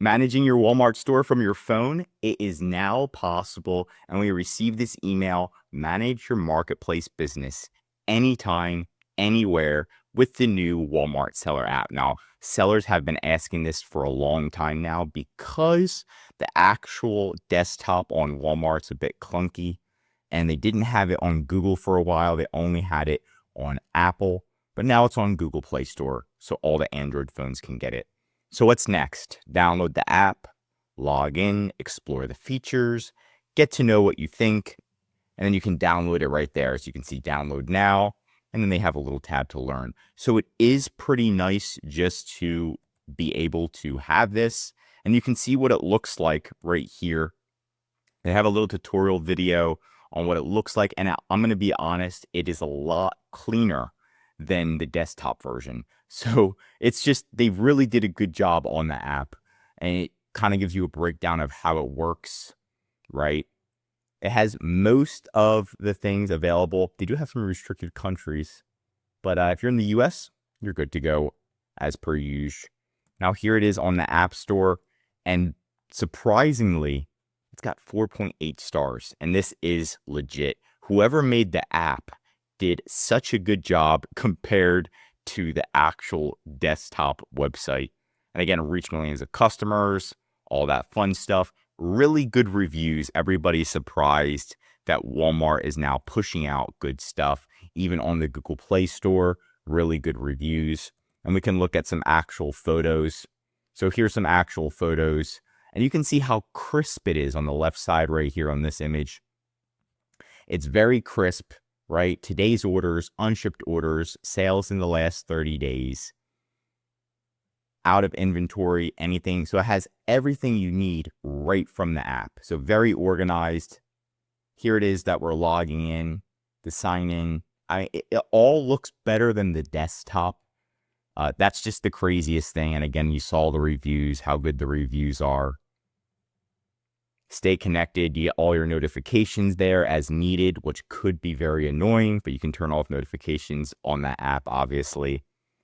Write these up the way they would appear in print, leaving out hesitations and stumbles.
Managing your Walmart store from your phone, it is now possible. And we receive this email, manage your marketplace business anytime, anywhere with the new Walmart Seller app. Now, sellers have been asking this for a long time now because the actual desktop on Walmart's a bit clunky and they didn't have it on Google for a while. They only had it on Apple, but now it's on Google Play Store, so all the Android phones can get it. So what's next? Download the app, log in, explore the features, get to know what you think, and then you can download it right there. So you can see download now, and then they have a little tab to learn. So it is pretty nice just to be able to have this, and you can see what it looks like right here. They have a little tutorial video on what it looks like, and I'm going to be honest, it is a lot cleaner than the desktop version. So it's just, they really did a good job on the app, and it kind of gives you a breakdown of how it works, right? It has most of the things available. They do have some restricted countries, but if you're in the US, you're good to go as per usual. Now here it is on the App Store, and surprisingly, it's got 4.8 stars, and this is legit. Whoever made the app did such a good job compared to the actual desktop website. And again, reach millions of customers, all that fun stuff. Really good reviews. Everybody's surprised that Walmart is now pushing out good stuff, even on the Google Play Store. Really good reviews. And we can look at some actual photos. So here's some actual photos, and you can see how crisp it is on the left side right here on this image. It's very crisp, right? Today's orders, unshipped orders, sales in the last 30 days, out of inventory, anything. So it has everything you need right from the app. So very organized. Here it is that we're logging in, the sign in. It all looks better than the desktop. That's just the craziest thing. And again, you saw the reviews, how good the reviews are. Stay connected. You get all your notifications there as needed, which could be very annoying, but you can turn off notifications on that app, obviously.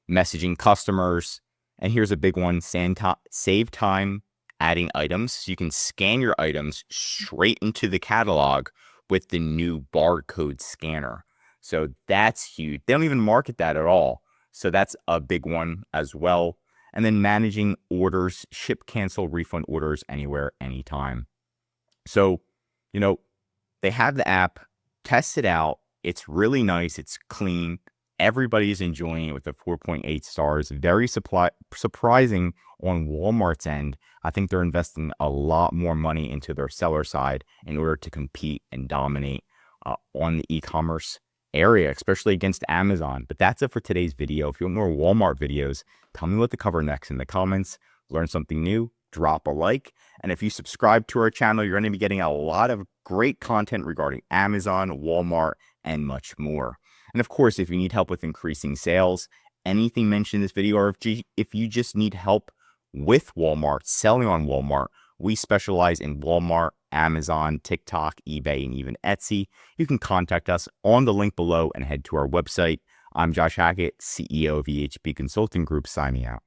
Messaging customers. And here's a big one, save time adding items. So you can scan your items straight into the catalog with the new barcode scanner. So that's huge. They don't even market that at all. So that's a big one as well. And then managing orders, ship, cancel, refund orders anywhere, anytime. So, they have the app, test it out. It's really nice. It's clean. Everybody's enjoying it with the 4.8 stars. Very surprising on Walmart's end. I think they're investing a lot more money into their seller side in order to compete and dominate on the e-commerce area, especially against Amazon. But that's it for today's video. If you want more Walmart videos, tell me what to cover next in the comments. Learn something new, drop a like. And if you subscribe to our channel, you're going to be getting a lot of great content regarding Amazon, Walmart, and much more. And of course, if you need help with increasing sales, anything mentioned in this video, or if you just need help with Walmart, selling on Walmart, we specialize in Walmart, Amazon, TikTok, eBay, and even Etsy. You can contact us on the link below and head to our website. I'm Josh Hackett, CEO of EHB Consulting Group, signing out.